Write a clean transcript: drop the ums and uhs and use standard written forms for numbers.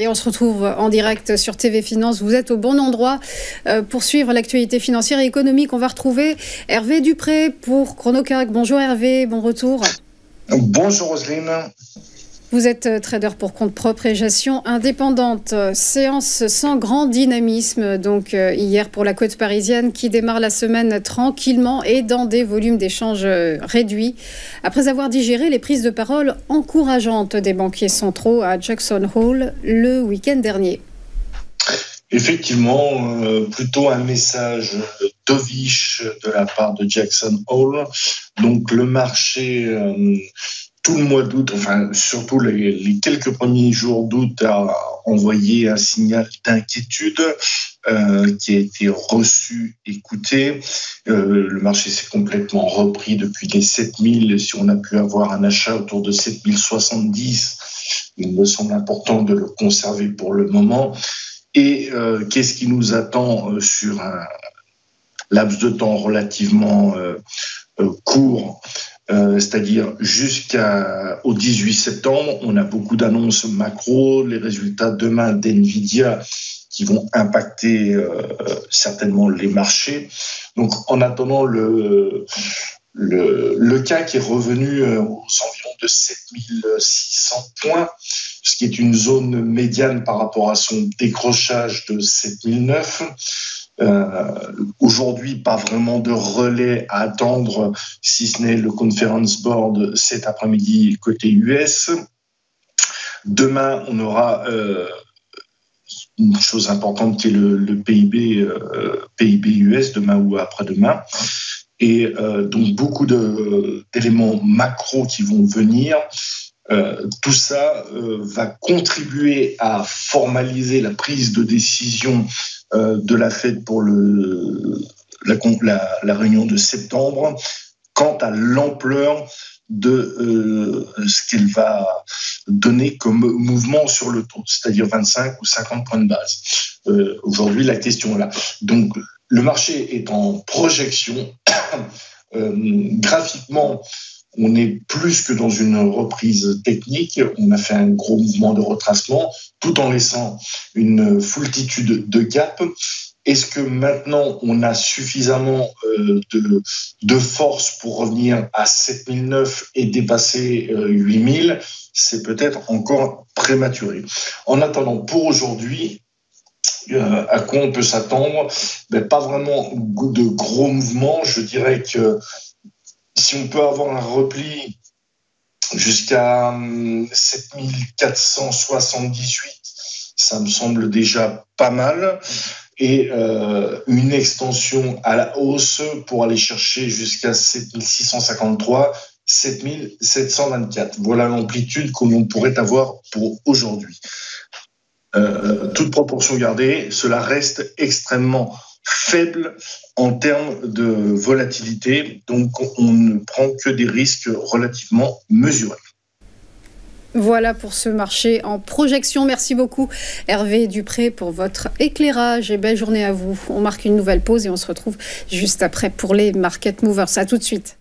Et on se retrouve en direct sur TV Finance. Vous êtes au bon endroit pour suivre l'actualité financière et économique. On va retrouver Hervé Dupré pour Chronocalc. Bonjour Hervé, bon retour. Bonjour Roselyne. Vous êtes trader pour compte propre et gestion indépendante. Séance sans grand dynamisme, donc hier pour la côte parisienne qui démarre la semaine tranquillement et dans des volumes d'échanges réduits. Après avoir digéré les prises de parole encourageantes des banquiers centraux à Jackson Hole le week-end dernier. Effectivement, plutôt un message dovish de la part de Jackson Hole. Donc le marché... tout le mois d'août, enfin surtout les quelques premiers jours d'août, a envoyé un signal d'inquiétude qui a été reçu, écouté. Le marché s'est complètement repris depuis les 7000. Si on a pu avoir un achat autour de 7070, il me semble important de le conserver pour le moment. Et qu'est-ce qui nous attend sur un laps de temps relativement court, c'est-à-dire jusqu'au 18 septembre, on a beaucoup d'annonces macro, les résultats demain d'NVIDIA qui vont impacter certainement les marchés. Donc en attendant, le CAC est revenu aux environs de 7600 points, ce qui est une zone médiane par rapport à son décrochage de 7009. Aujourd'hui, pas vraiment de relais à attendre, si ce n'est le Conference Board cet après-midi côté US. Demain, on aura une chose importante qui est le PIB US, demain ou après-demain. Et donc, beaucoup d'éléments macro qui vont venir. Tout ça va contribuer à formaliser la prise de décision de la Fed pour la réunion de septembre quant à l'ampleur de ce qu'elle va donner comme mouvement sur le taux, c'est-à-dire 25 ou 50 points de base. Aujourd'hui, la question est là. Donc, le marché est en projection. Graphiquement, on est plus que dans une reprise technique. On a fait un gros mouvement de retracement tout en laissant une foultitude de gaps. Est-ce que maintenant, on a suffisamment de force pour revenir à 7009 et dépasser 8000 ? C'est peut-être encore prématuré. En attendant, pour aujourd'hui, à quoi on peut s'attendre ? Pas vraiment de gros mouvements. Je dirais que si on peut avoir un repli jusqu'à 7478, ça me semble déjà pas mal. Et une extension à la hausse pour aller chercher jusqu'à 7653, 7724. Voilà l'amplitude que l'on pourrait avoir pour aujourd'hui. Toute proportion gardée, cela reste extrêmement faible en termes de volatilité, donc on ne prend que des risques relativement mesurés. Voilà pour ce marché en projection. Merci beaucoup Hervé Dupré pour votre éclairage et belle journée à vous. On marque une nouvelle pause et on se retrouve juste après pour les Market Movers. À tout de suite.